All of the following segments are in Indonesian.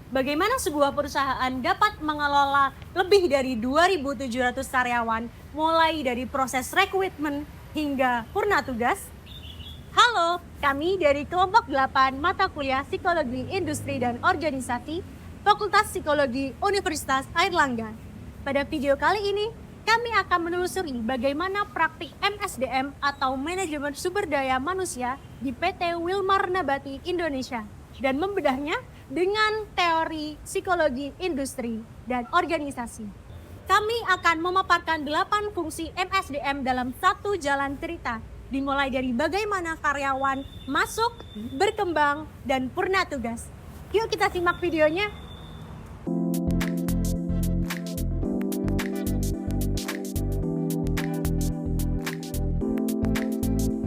bagaimana sebuah perusahaan dapat mengelola lebih dari 2.700 karyawan mulai dari proses rekrutmen hingga purna tugas? Halo, kami dari kelompok 8 mata kuliah Psikologi Industri dan Organisasi Fakultas Psikologi Universitas Airlangga. Pada video kali ini, kami akan menelusuri bagaimana praktik MSDM atau Manajemen Sumber Daya Manusia di PT Wilmar Nabati Indonesia dan membedahnya dengan teori psikologi industri dan organisasi. Kami akan memaparkan 8 fungsi MSDM dalam satu jalan cerita, dimulai dari bagaimana karyawan masuk, berkembang, dan purna tugas. Yuk kita simak videonya.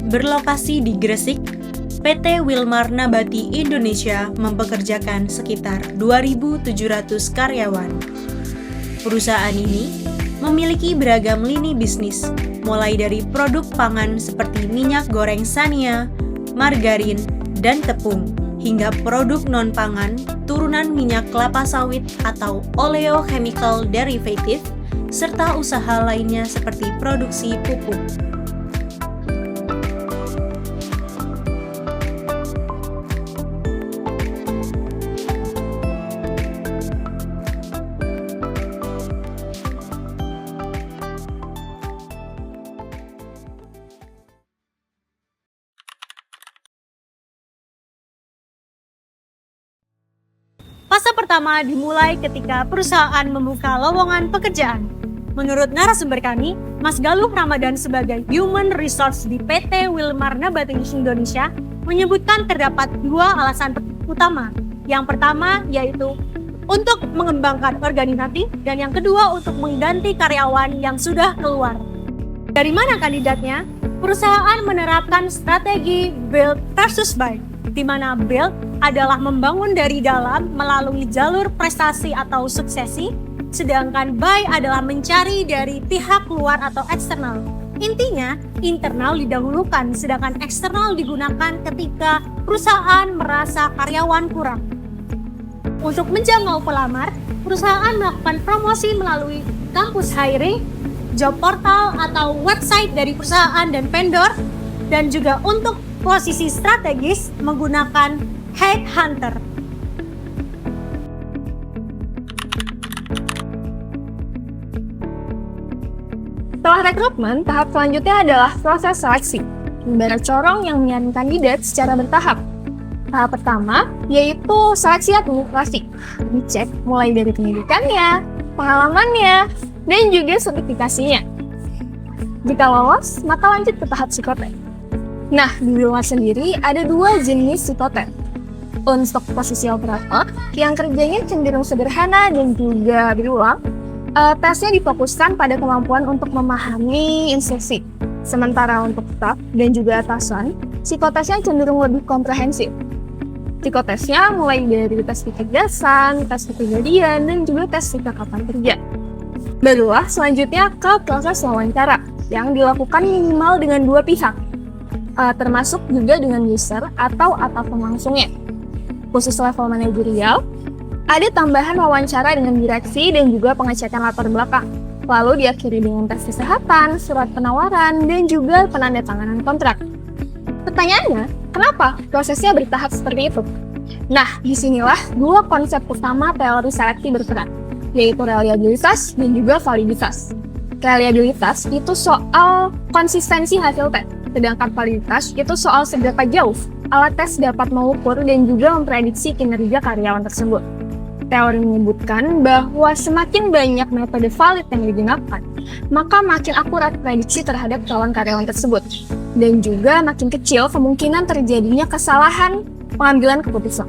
Berlokasi di Gresik, PT Wilmar Nabati Indonesia mempekerjakan sekitar 2.700 karyawan. Perusahaan ini memiliki beragam lini bisnis, mulai dari produk pangan seperti minyak goreng Sania, margarin, dan tepung, hingga produk non-pangan turunan minyak kelapa sawit atau oleochemical derivative, serta usaha lainnya seperti produksi pupuk. Fase pertama dimulai ketika perusahaan membuka lowongan pekerjaan. Menurut narasumber kami, Mas Galuh Ramadan sebagai Human Resource di PT Wilmar Nabati Indonesia menyebutkan terdapat dua alasan utama. Yang pertama yaitu untuk mengembangkan organisasi dan yang kedua untuk mengganti karyawan yang sudah keluar. Dari mana kandidatnya? Perusahaan menerapkan strategi build versus buy, di mana build adalah membangun dari dalam melalui jalur prestasi atau suksesi, sedangkan buy adalah mencari dari pihak luar atau eksternal. Intinya, internal didahulukan, sedangkan eksternal digunakan ketika perusahaan merasa karyawan kurang. Untuk menjangkau pelamar, perusahaan melakukan promosi melalui kampus hiring, job portal atau website dari perusahaan dan vendor, dan juga untuk posisi strategis menggunakan headhunter. Setelah rekrutmen, tahap selanjutnya adalah proses seleksi. Ibarat corong yang menyaring kandidat secara bertahap. Tahap pertama yaitu seleksi administrasi. Dicek mulai dari pendidikannya, pengalamannya, dan juga sertifikasinya. Jika lolos, maka lanjut ke tahap psikotes. Nah, di Wilmar sendiri ada dua jenis psikotes. Untuk posisi operator, yang kerjanya cenderung sederhana dan juga berulang, tesnya difokuskan pada kemampuan untuk memahami instruksi. Sementara untuk staf dan juga atasan, psikotesnya cenderung lebih komprehensif. Psikotesnya mulai dari tes kecerdasan, tes kepribadian, dan juga tes kecakapan kerja. Barulah selanjutnya ke proses wawancara, yang dilakukan minimal dengan dua pihak, termasuk juga dengan user atau atasan langsungnya. Khusus level manajerial, ada tambahan wawancara dengan direksi dan juga pengecekan latar belakang. Lalu diakhiri dengan tes kesehatan, surat penawaran, dan juga penandatanganan kontrak. Pertanyaannya, kenapa prosesnya bertahap seperti itu? Nah, disinilah dua konsep utama teori seleksi berperan, yaitu reliabilitas dan juga validitas. Reliabilitas itu soal konsistensi hasil tes, sedangkan validitas itu soal seberapa jauh alat tes dapat mengukur dan juga memprediksi kinerja karyawan tersebut. Teori menyebutkan bahwa semakin banyak metode valid yang digunakan, maka makin akurat prediksi terhadap calon karyawan tersebut. Dan juga makin kecil kemungkinan terjadinya kesalahan pengambilan keputusan.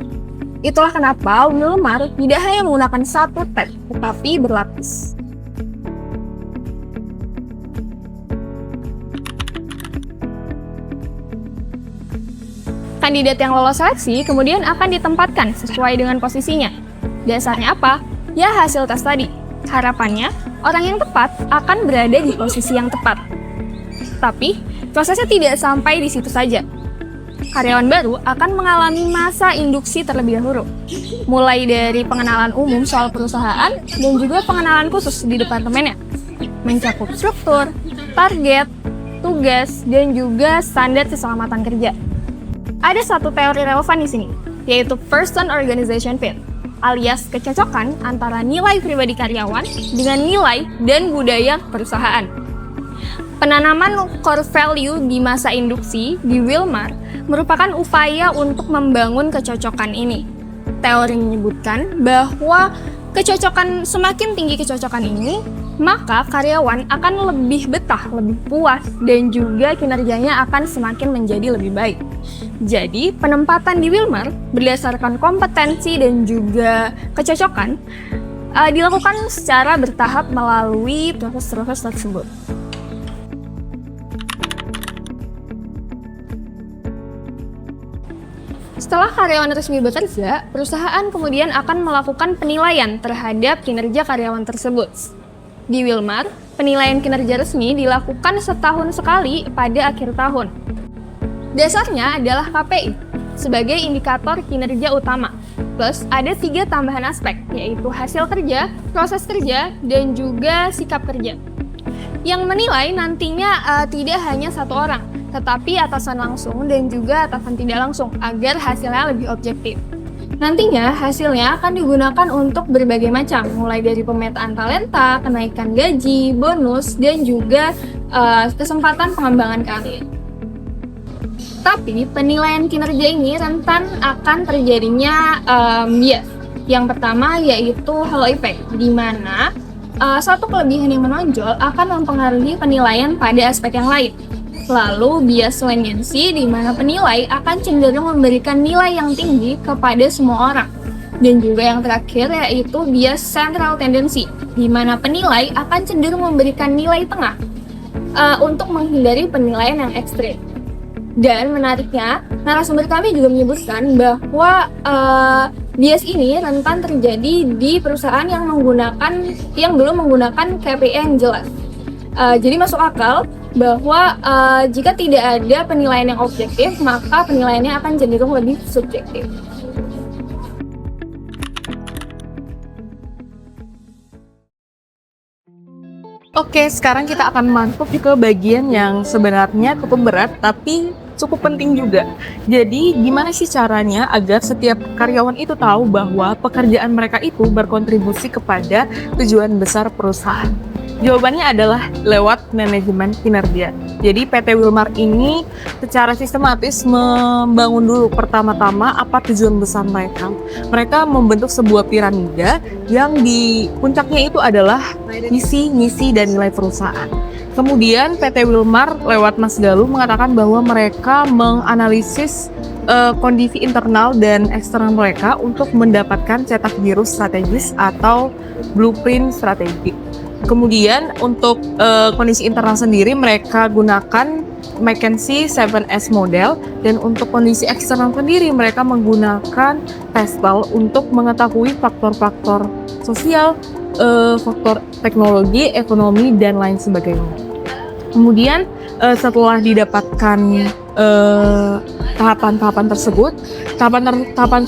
Itulah kenapa Wilmar tidak hanya menggunakan satu tes, tetapi berlapis. Kandidat yang lolos seleksi kemudian akan ditempatkan sesuai dengan posisinya. Dasarnya apa? Ya hasil tes tadi. Harapannya, orang yang tepat akan berada di posisi yang tepat. Tapi, prosesnya tidak sampai di situ saja. karyawan baru akan mengalami masa induksi terlebih dahulu. Mulai dari pengenalan umum soal perusahaan dan juga pengenalan khusus di departemennya. Mencakup struktur, target, tugas, dan juga standar keselamatan kerja. Ada satu teori relevan di sini, yaitu Person Organization Fit, alias kecocokan antara nilai pribadi karyawan dengan nilai dan budaya perusahaan. Penanaman core value di masa induksi di Wilmar merupakan upaya untuk membangun kecocokan ini. Teori menyebutkan bahwa semakin tinggi kecocokan ini, maka karyawan akan lebih betah, lebih puas, dan juga kinerjanya akan semakin menjadi lebih baik. Jadi, penempatan di Wilmar berdasarkan kompetensi dan juga kecocokan dilakukan secara bertahap melalui proses-proses tersebut. Setelah karyawan resmi bekerja, perusahaan kemudian akan melakukan penilaian terhadap kinerja karyawan tersebut. Di Wilmar, penilaian kinerja resmi dilakukan setahun sekali pada akhir tahun. Dasarnya adalah KPI sebagai indikator kinerja utama. Plus ada 3 tambahan aspek, yaitu hasil kerja, proses kerja, dan juga sikap kerja. Yang menilai nantinya tidak hanya satu orang, tetapi atasan langsung dan juga atasan tidak langsung agar hasilnya lebih objektif. Nantinya hasilnya akan digunakan untuk berbagai macam, mulai dari pemetaan talenta, kenaikan gaji, bonus, dan juga kesempatan pengembangan karir. Tapi penilaian kinerja ini rentan akan terjadinya bias. Yang pertama yaitu halo effect, di mana satu kelebihan yang menonjol akan mempengaruhi penilaian pada aspek yang lain. Lalu bias leniency, di mana penilai akan cenderung memberikan nilai yang tinggi kepada semua orang. Dan juga yang terakhir yaitu bias central tendency, di mana penilai akan cenderung memberikan nilai tengah untuk menghindari penilaian yang ekstrim. Dan menariknya, narasumber kami juga menyebutkan bahwa bias ini rentan terjadi di perusahaan yang belum menggunakan KPI yang jelas. Jadi masuk akal bahwa jika tidak ada penilaian yang objektif, maka penilaiannya akan cenderung lebih subjektif. Oke, sekarang kita akan masuk ke bagian yang sebenarnya cukup berat, tapi cukup penting juga. Jadi, gimana sih caranya agar setiap karyawan itu tahu bahwa pekerjaan mereka itu berkontribusi kepada tujuan besar perusahaan? Jawabannya adalah lewat manajemen kinerja. Jadi PT Wilmar ini secara sistematis membangun dulu pertama-tama apa tujuan besar mereka. Mereka membentuk sebuah piramida yang di puncaknya itu adalah visi, misi, dan nilai perusahaan. Kemudian PT Wilmar lewat Mas Galuh mengatakan bahwa mereka menganalisis kondisi internal dan eksternal mereka untuk mendapatkan cetak biru strategis atau blueprint strategik. Kemudian untuk kondisi internal sendiri mereka gunakan McKinsey 7S model, dan untuk kondisi eksternal sendiri mereka menggunakan TESPAL untuk mengetahui faktor-faktor sosial, faktor teknologi, ekonomi, dan lain sebagainya. Kemudian setelah didapatkan tahapan-tahapan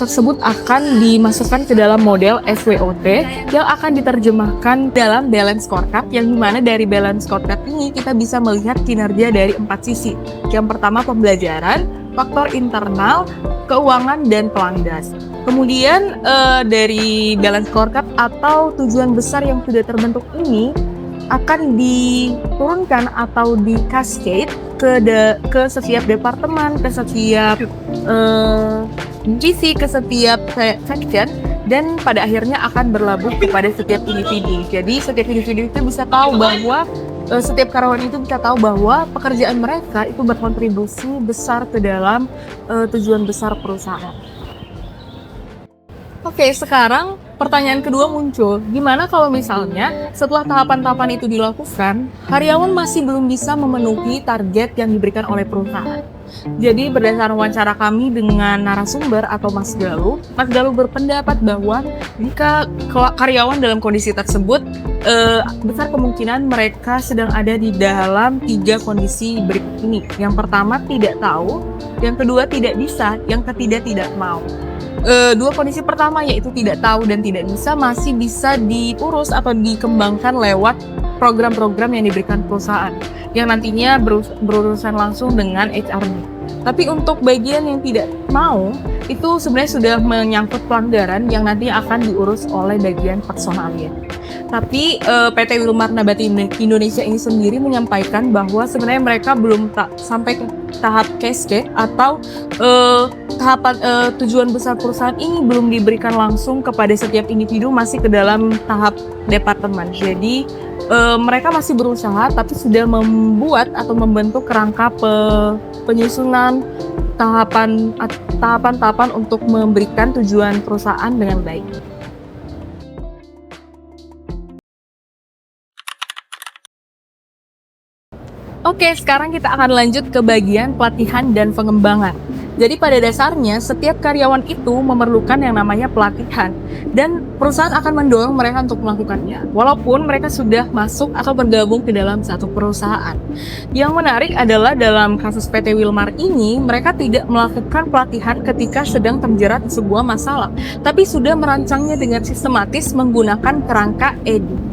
tersebut akan dimasukkan ke dalam model SWOT yang akan diterjemahkan dalam balance scorecard, yang dimana dari balance scorecard ini kita bisa melihat kinerja dari 4 sisi. Yang pertama pembelajaran, faktor internal, keuangan, dan pelangdas. Kemudian dari balance scorecard atau tujuan besar yang sudah terbentuk ini akan diturunkan atau di cascade ke setiap departemen, ke setiap divisi, ke setiap section, dan pada akhirnya akan berlabuh kepada setiap individu. Jadi setiap individu itu bisa tahu bahwa setiap karyawan itu bisa tahu bahwa pekerjaan mereka itu berkontribusi besar ke dalam tujuan besar perusahaan. Oke, sekarang pertanyaan kedua muncul. Gimana kalau misalnya setelah tahapan-tahapan itu dilakukan, karyawan masih belum bisa memenuhi target yang diberikan oleh perusahaan? Jadi berdasarkan wawancara kami dengan narasumber atau Mas Galuh berpendapat bahwa jika karyawan dalam kondisi tersebut, besar kemungkinan mereka sedang ada di dalam 3 kondisi berikut ini. Yang pertama, tidak tahu. Yang kedua, tidak bisa. Yang ketiga, tidak mau. 2 kondisi pertama yaitu tidak tahu dan tidak bisa masih bisa diurus atau dikembangkan lewat program-program yang diberikan perusahaan yang nantinya berurusan langsung dengan HR-nya. Tapi untuk bagian yang tidak mau, itu sebenarnya sudah menyangkut pelanggaran yang nanti akan diurus oleh bagian personalnya. Tapi PT Wilmar Nabati Indonesia ini sendiri menyampaikan bahwa sebenarnya mereka belum sampai ke tahap cascade atau tahapan tujuan besar perusahaan ini belum diberikan langsung kepada setiap individu, masih ke dalam tahap departemen. Jadi mereka masih berusaha tapi sudah membuat atau membentuk kerangka penyusunan tahapan-tahapan untuk memberikan tujuan perusahaan dengan baik. Oke, sekarang kita akan lanjut ke bagian pelatihan dan pengembangan. Jadi pada dasarnya setiap karyawan itu memerlukan yang namanya pelatihan dan perusahaan akan mendorong mereka untuk melakukannya walaupun mereka sudah masuk atau bergabung ke dalam satu perusahaan. Yang menarik adalah dalam kasus PT Wilmar ini mereka tidak melakukan pelatihan ketika sedang terjerat sebuah masalah, tapi sudah merancangnya dengan sistematis menggunakan kerangka EDI.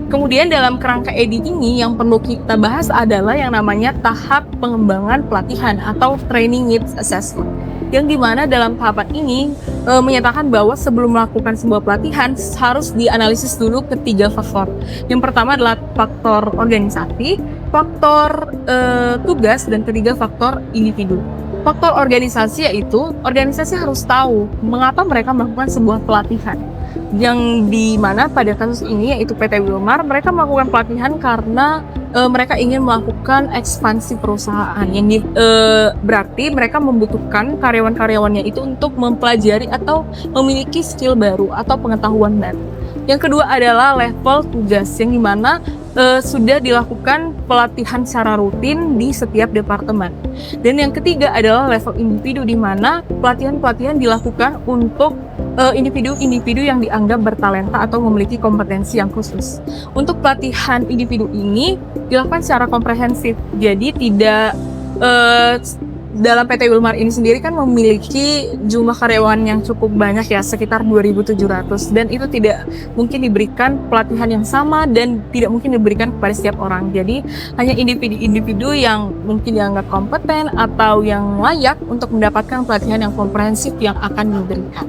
Kemudian dalam kerangka EDI ini yang perlu kita bahas adalah yang namanya tahap pengembangan pelatihan atau Training Needs Assessment. Yang dimana dalam tahapan ini menyatakan bahwa sebelum melakukan sebuah pelatihan harus dianalisis dulu ketiga faktor. Yang pertama adalah faktor organisasi, faktor tugas, dan ketiga faktor individu. Faktor organisasi yaitu organisasi harus tahu mengapa mereka melakukan sebuah pelatihan. Yang dimana pada kasus ini yaitu PT Wilmar, mereka melakukan pelatihan karena mereka ingin melakukan ekspansi perusahaan yang berarti mereka membutuhkan karyawan-karyawannya itu untuk mempelajari atau memiliki skill baru atau pengetahuan baru. Yang kedua adalah level tugas yang dimana sudah dilakukan pelatihan secara rutin di setiap departemen. Dan yang ketiga adalah level individu di mana pelatihan-pelatihan dilakukan untuk individu-individu yang dianggap bertalenta atau memiliki kompetensi yang khusus. Untuk pelatihan individu ini dilakukan secara komprehensif, jadi tidak dalam PT Wilmar ini sendiri kan memiliki jumlah karyawan yang cukup banyak ya, sekitar 2.700, dan itu tidak mungkin diberikan pelatihan yang sama dan tidak mungkin diberikan kepada setiap orang. Jadi hanya individu-individu yang mungkin dianggap kompeten atau yang layak untuk mendapatkan pelatihan yang komprehensif yang akan diberikan.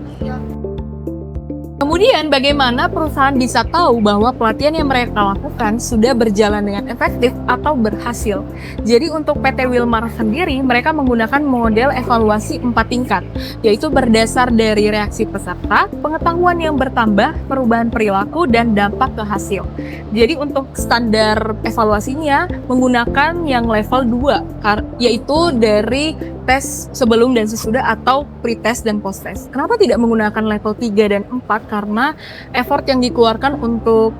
Kemudian bagaimana perusahaan bisa tahu bahwa pelatihan yang mereka lakukan sudah berjalan dengan efektif atau berhasil? Jadi untuk PT Wilmar sendiri mereka menggunakan model evaluasi 4 tingkat, yaitu berdasar dari reaksi peserta, pengetahuan yang bertambah, perubahan perilaku, dan dampak ke hasil. Jadi untuk standar evaluasinya menggunakan yang level 2, yaitu dari tes sebelum dan sesudah atau pre-test dan post-test. Kenapa tidak menggunakan level 3 dan 4? Karena effort yang dikeluarkan untuk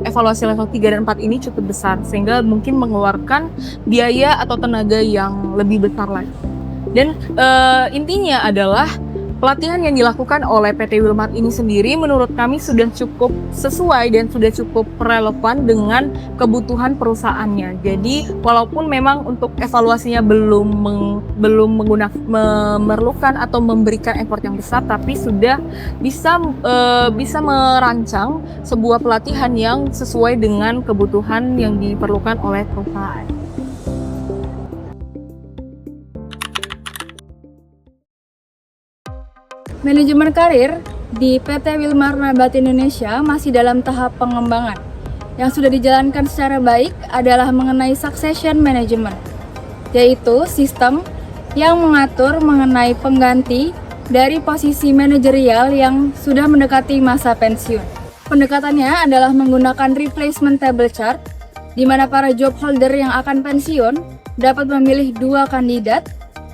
evaluasi level 3 dan 4 ini cukup besar, sehingga mungkin mengeluarkan biaya atau tenaga yang lebih besar lagi. Dan intinya adalah pelatihan yang dilakukan oleh PT Wilmar ini sendiri menurut kami sudah cukup sesuai dan sudah cukup relevan dengan kebutuhan perusahaannya. Jadi walaupun memang untuk evaluasinya belum memerlukan atau memberikan effort yang besar, tapi sudah bisa merancang sebuah pelatihan yang sesuai dengan kebutuhan yang diperlukan oleh perusahaan. Manajemen karir di PT Wilmar Nabati Indonesia masih dalam tahap pengembangan. Yang sudah dijalankan secara baik adalah mengenai succession management, yaitu sistem yang mengatur mengenai pengganti dari posisi manajerial yang sudah mendekati masa pensiun. Pendekatannya adalah menggunakan replacement table chart, di mana para job holder yang akan pensiun dapat memilih 2 kandidat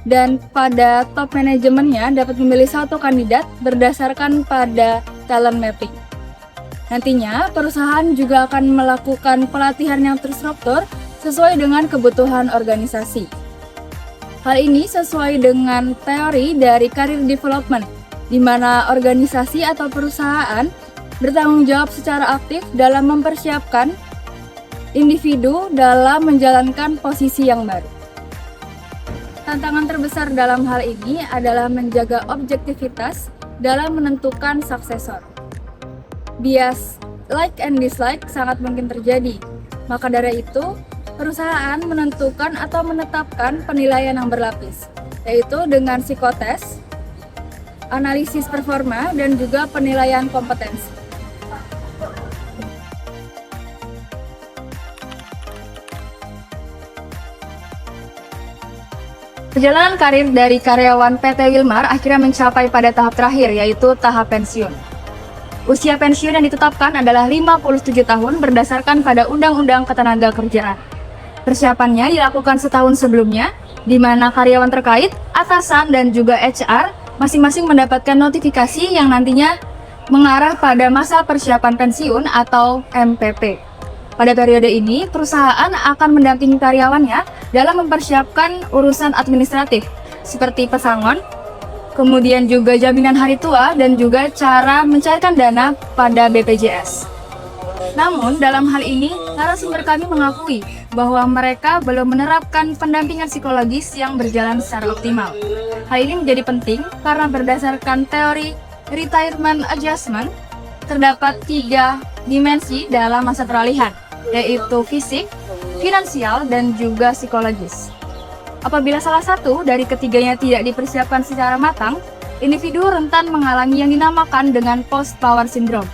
Dan pada top manajemennya dapat memilih satu kandidat berdasarkan pada talent mapping. Nantinya, perusahaan juga akan melakukan pelatihan yang terstruktur sesuai dengan kebutuhan organisasi. Hal ini sesuai dengan teori dari career development, di mana organisasi atau perusahaan bertanggung jawab secara aktif dalam mempersiapkan individu dalam menjalankan posisi yang baru. Tantangan terbesar dalam hal ini adalah menjaga objektivitas dalam menentukan suksesor. Bias like and dislike sangat mungkin terjadi. Maka dari itu, perusahaan menentukan atau menetapkan penilaian yang berlapis, yaitu dengan psikotes, analisis performa, dan juga penilaian kompetensi. Perjalanan karir dari karyawan PT Wilmar akhirnya mencapai pada tahap terakhir, yaitu tahap pensiun. Usia pensiun yang ditetapkan adalah 57 tahun berdasarkan pada Undang-Undang Ketenagakerjaan. Persiapannya dilakukan setahun sebelumnya, di mana karyawan terkait, atasan, dan juga HR masing-masing mendapatkan notifikasi yang nantinya mengarah pada masa persiapan pensiun atau MPP. Pada periode ini, perusahaan akan mendampingi karyawannya dalam mempersiapkan urusan administratif seperti pesangon, kemudian juga jaminan hari tua, dan juga cara mencairkan dana pada BPJS. Namun, dalam hal ini, narasumber kami mengakui bahwa mereka belum menerapkan pendampingan psikologis yang berjalan secara optimal. Hal ini menjadi penting karena berdasarkan teori retirement adjustment, terdapat 3 dimensi dalam masa peralihan, yaitu fisik, finansial, dan juga psikologis. Apabila salah satu dari ketiganya tidak dipersiapkan secara matang, individu rentan mengalami yang dinamakan dengan post-power syndrome,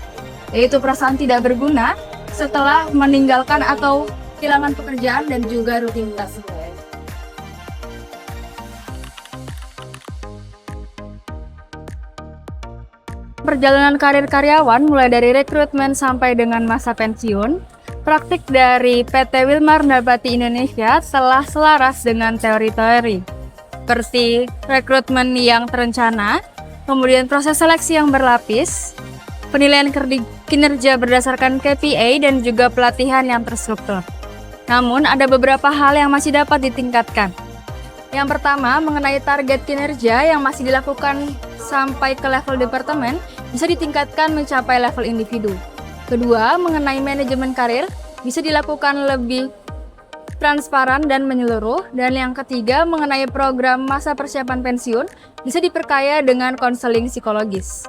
yaitu perasaan tidak berguna setelah meninggalkan atau kehilangan pekerjaan dan juga rutinitas. Perjalanan karir karyawan mulai dari rekrutmen sampai dengan masa pensiun, praktik dari PT Wilmar Nabati Indonesia telah selaras dengan teori-teori seperti rekrutmen yang terencana, kemudian proses seleksi yang berlapis, penilaian kinerja berdasarkan KPI, dan juga pelatihan yang terstruktur. Namun, ada beberapa hal yang masih dapat ditingkatkan. Yang pertama, mengenai target kinerja yang masih dilakukan sampai ke level departemen, bisa ditingkatkan mencapai level individu. Kedua, mengenai manajemen karir, bisa dilakukan lebih transparan dan menyeluruh. Dan yang ketiga, mengenai program masa persiapan pensiun, bisa diperkaya dengan konseling psikologis.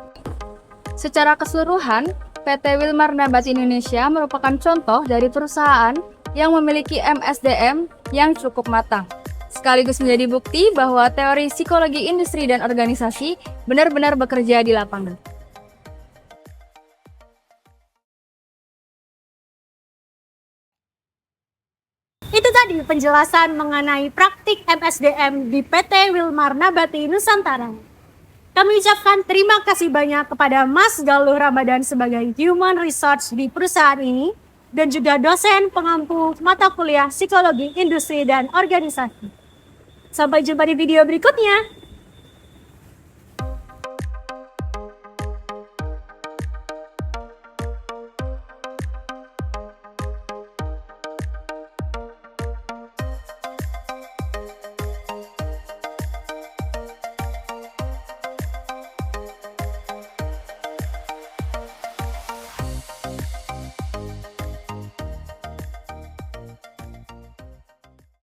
Secara keseluruhan, PT Wilmar Nabati Indonesia merupakan contoh dari perusahaan yang memiliki MSDM yang cukup matang, sekaligus menjadi bukti bahwa teori psikologi industri dan organisasi benar-benar bekerja di lapangan. Itu tadi penjelasan mengenai praktik MSDM di PT Wilmar Nabati Nusantara. Kami ucapkan terima kasih banyak kepada Mas Galuh Ramadan sebagai Human Resource di perusahaan ini, dan juga dosen pengampu mata kuliah Psikologi Industri dan Organisasi. Sampai jumpa di video berikutnya.